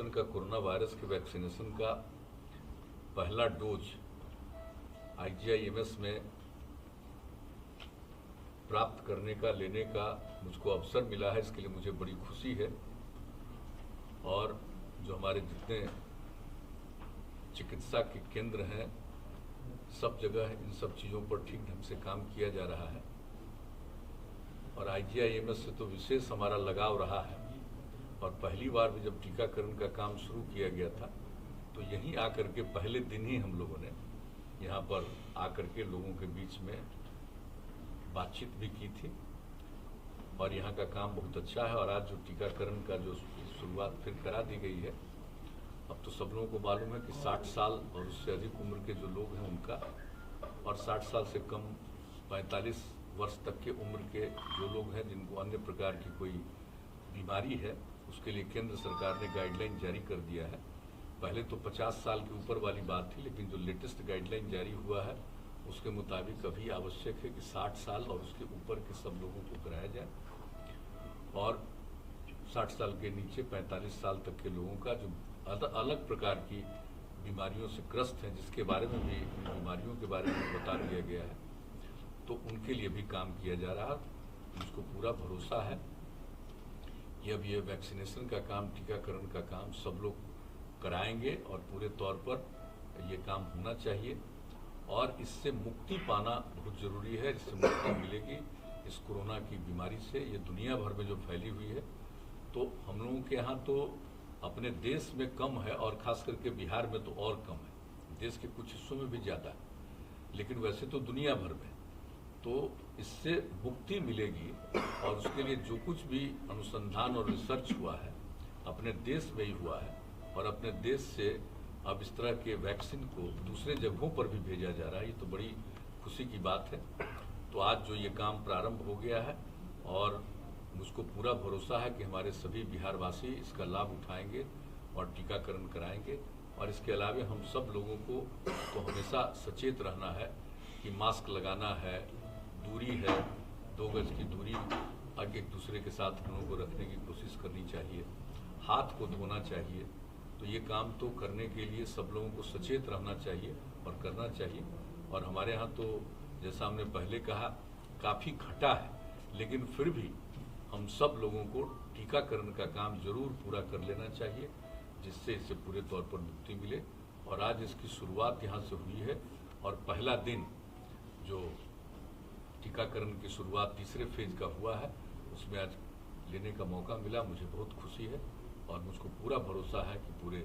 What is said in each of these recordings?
Vaccination का, corona virus के vaccination का पहला डोज IGIMS में प्राप्त करने का, लेने का मुझको अवसर मिला है। इसके लिए मुझे बड़ी खुशी है। और जो हमारे जितने चिकित्सा के केंद्र हैं, सब जगह इन सब चीज़ों पर ठीक ढंग से काम किया जा रहा है। और IGIMS से तो विशेष हमारा लगाव रहा है। और पहली बार भी जब टीकाकरण का काम शुरू किया गया था तो यहीं आकर के पहले दिन ही हम लोगों ने यहाँ पर आकर के लोगों के बीच में बातचीत भी की थी। और यहाँ का काम बहुत अच्छा है। और आज जो टीकाकरण का जो शुरुआत फिर करा दी गई है, अब तो सब लोगों को मालूम है कि 60 साल और उससे अधिक उम्र के जो लोग हैं उनका, और 60 साल से कम 45 वर्ष तक के उम्र के जो लोग हैं जिनको अन्य प्रकार की कोई बीमारी है, उसके लिए केंद्र सरकार ने गाइडलाइन जारी कर दिया है। पहले तो 50 साल के ऊपर वाली बात थी, लेकिन जो लेटेस्ट गाइडलाइन जारी हुआ है उसके मुताबिक अभी आवश्यक है कि 60 साल और उसके ऊपर के सब लोगों को कराया जाए। और 60 साल के नीचे 45 साल तक के लोगों का जो अलग प्रकार की बीमारियों से ग्रस्त हैं, जिसके बारे में भी, बीमारियों के बारे में बता दिया गया है, तो उनके लिए भी काम किया जा रहा है। मुझको पूरा भरोसा है कि अब ये वैक्सीनेशन का काम, टीकाकरण का काम सब लोग कराएंगे और पूरे तौर पर ये काम होना चाहिए। और इससे मुक्ति पाना बहुत ज़रूरी है। इससे मुक्ति मिलेगी इस कोरोना की बीमारी से। ये दुनिया भर में जो फैली हुई है, तो हम लोगों के यहाँ तो अपने देश में कम है और ख़ास करके बिहार में तो और कम है। देश के कुछ हिस्सों में भी ज़्यादा है, लेकिन वैसे तो दुनिया भर में। तो इससे मुक्ति मिलेगी। और उसके लिए जो कुछ भी अनुसंधान और रिसर्च हुआ है अपने देश में ही हुआ है। और अपने देश से अब इस तरह के वैक्सीन को दूसरे जगहों पर भी भेजा जा रहा है। ये तो बड़ी खुशी की बात है। तो आज जो ये काम प्रारंभ हो गया है, और मुझको पूरा भरोसा है कि हमारे सभी बिहारवासी इसका लाभ उठाएंगे और टीकाकरण कराएंगे। और इसके अलावा हम सब लोगों को तो हमेशा सचेत रहना है कि मास्क लगाना है, दूरी है, 2 गज की दूरी एक दूसरे के साथ हम लोगों को रखने की कोशिश करनी चाहिए, हाथ को धोना चाहिए। तो ये काम तो करने के लिए सब लोगों को सचेत रहना चाहिए और करना चाहिए। और हमारे यहाँ तो जैसा हमने पहले कहा, काफ़ी घटा है, लेकिन फिर भी हम सब लोगों को टीकाकरण का काम जरूर पूरा कर लेना चाहिए, जिससे इससे पूरे तौर पर मुक्ति मिले। और आज इसकी शुरुआत यहाँ से हुई है। और पहला दिन जो टीकाकरण की शुरुआत तीसरे फेज का हुआ है, उसमें आज लेने का मौका मिला। मुझे बहुत खुशी है। और मुझको पूरा भरोसा है कि पूरे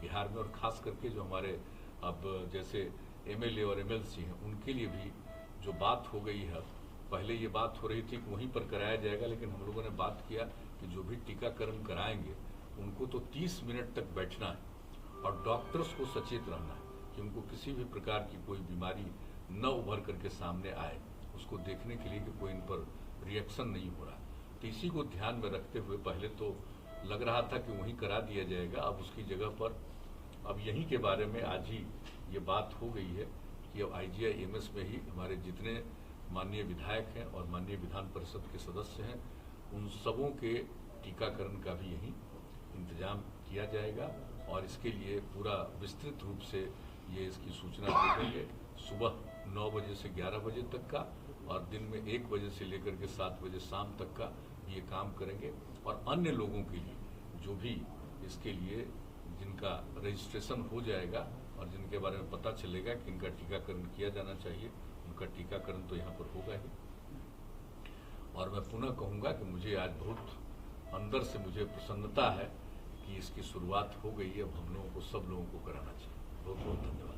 बिहार में, और ख़ास करके जो हमारे अब जैसे MLA और MLC हैं, उनके लिए भी जो बात हो गई है, पहले ये बात हो रही थी कि वहीं पर कराया जाएगा, लेकिन हम लोगों ने बात किया कि जो भी टीकाकरण कराएंगे उनको तो 30 मिनट तक बैठना है और डॉक्टर्स को सचेत रहना है कि उनको किसी भी प्रकार की कोई बीमारी न उभर करके सामने आए, उसको देखने के लिए कि कोई इन पर रिएक्शन नहीं हो रहा। तो इसी को ध्यान में रखते हुए पहले तो लग रहा था कि वहीं करा दिया जाएगा। अब उसकी जगह पर अब यहीं के बारे में आज ही ये बात हो गई है कि अब IGIMS में ही हमारे जितने माननीय विधायक हैं और माननीय विधान परिषद के सदस्य हैं, उन सबों के टीकाकरण का भी यहीं इंतजाम किया जाएगा। और इसके लिए पूरा विस्तृत रूप से ये इसकी सूचना दे देंगे। सुबह 9 बजे से 11 बजे तक का, और दिन में 1 बजे से लेकर के 7 बजे शाम तक का ये काम करेंगे। और अन्य लोगों के लिए जो भी इसके लिए जिनका रजिस्ट्रेशन हो जाएगा और जिनके बारे में पता चलेगा कि इनका टीकाकरण किया जाना चाहिए, उनका टीकाकरण तो यहाँ पर होगा ही। और मैं पुनः कहूँगा कि मुझे आज बहुत अंदर से मुझे प्रसन्नता है कि इसकी शुरुआत हो गई है। अब हम लोगों को, सब लोगों को कराना चाहिए। बहुत बहुत धन्यवाद।